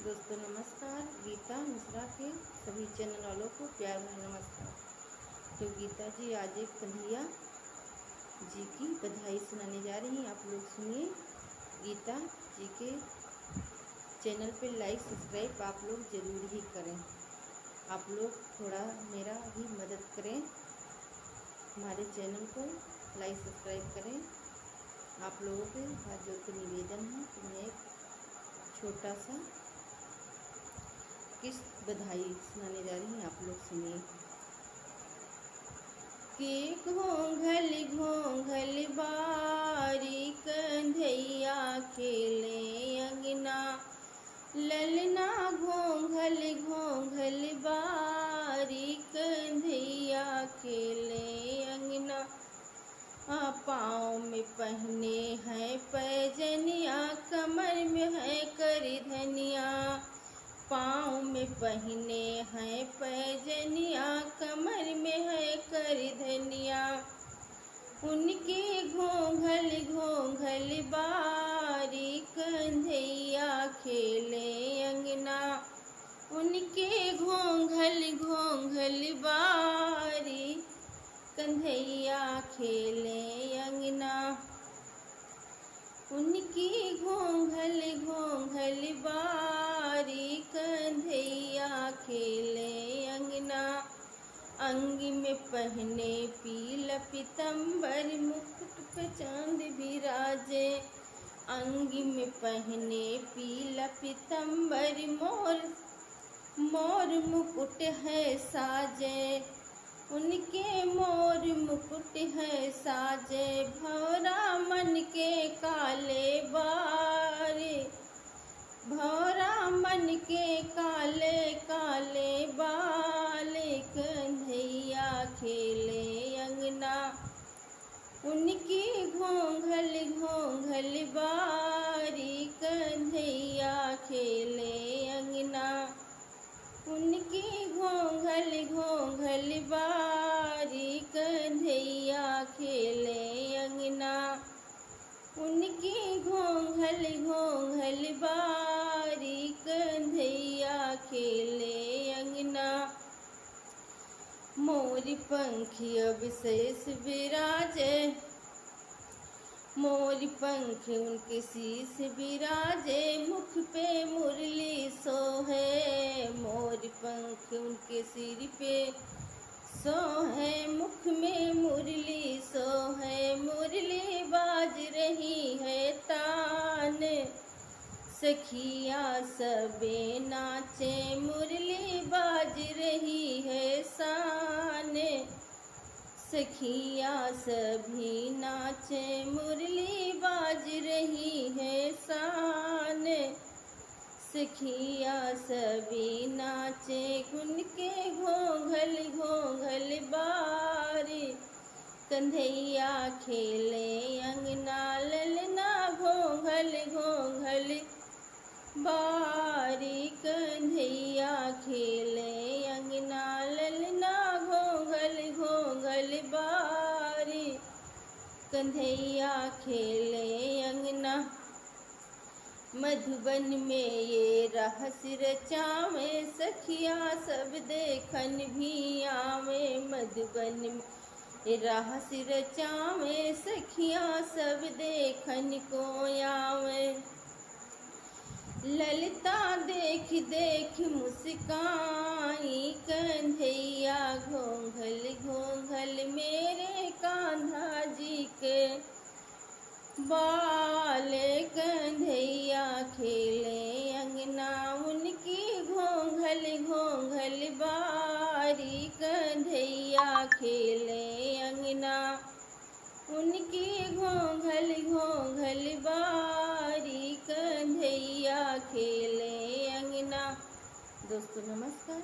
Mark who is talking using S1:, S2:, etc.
S1: दोस्तों नमस्कार। गीता मिश्रा के सभी चैनल वालों को प्यार भरा नमस्कार। तो गीता जी आज एक कन्हैया जी की बधाई सुनाने जा रही हैं। आप लोग सुनिए। गीता जी के चैनल पे लाइक सब्सक्राइब आप लोग ज़रूर ही करें। आप लोग थोड़ा मेरा भी मदद करें, हमारे चैनल को लाइक सब्सक्राइब करें। आप लोगों के हाथ जोड़ कर निवेदन है कि मैं एक छोटा सा किस बधाई सुनाने जा रही हैं। आप लोग सुनिए। के घोंघल घोंघल बारी कन्हैया खेले अंगना, ललना घोंघल घोंघल बारी कन्हैया खेले अंगना। पाँव में पहने हैं पैजनिया, कमर में है करधनिया। पाँव में पहने हैं पैजनिया, कमर में है करधनिया। उनके घोंघल घोंघल बारी कन्हैया खेले अंगना। उनके घोंघल घोंघल बारी कन्हैया खेले अंगना। उनकी घोंघल घोंघल बारी कन्हैया खेले अंगना। अंग में पहने पीला पीतम्बर, मुकुट पे चांद बिराजे। अंग में पहने पीला पीतम्बर, मोर मोर मुकुट है साजे। उनके मोर मुकुट है साजे, भौरा मन के काले बारे। भौरा मन के काले काले बाले कन्हैया खेले अंगना। उनकी घोंघल घोंघल बारी कन्हैया खेले अंगना। उनकी घोंघल घोंघल बारी कन्हैया खेले अंगना। उनकी घोंघल घोंघल बारी कन्हैया खेले अंगना। मोर पंख अब शेष विराजे, मोर पंख उनके शीश विराजे। मुख पे मुरली सोहे, मोर पंख उनके सिर पे सोहे। मुख में मुरली सोहे, मुरली बाज रही है तान। सखिया सबे नाचे, मुरली बाज रही है शान। सखिया सभी नाचे, मुरली बाज रही है शान। सखिया सभी नाचे, उनके घोंघल घोंघल बारी कन्हैया खेले अंगना। ललना घोंघल घोंघल बारी कन्हैया खेले अंगना। ललना घोंघल घोंघल बारी कन्हैया खेले अंगना। मधुबन में ये रहस्य रचावे, सखिया सब देखन भी आवे। मधुबन में ये रहस्य रचावे, सखिया सब देखन को आवे। ललिता देख देख मुस्काई, कन्हैया घोंघल घोंघल मेरे कान्हा जी के बाले कन्हैया खेले अंगना। उनकी घोंघल घोंघल बारी कन्हैया खेले अंगना। उनकी घोंघल घोंघल बारी कन्हैया खेले अंगना। दोस्तों नमस्कार।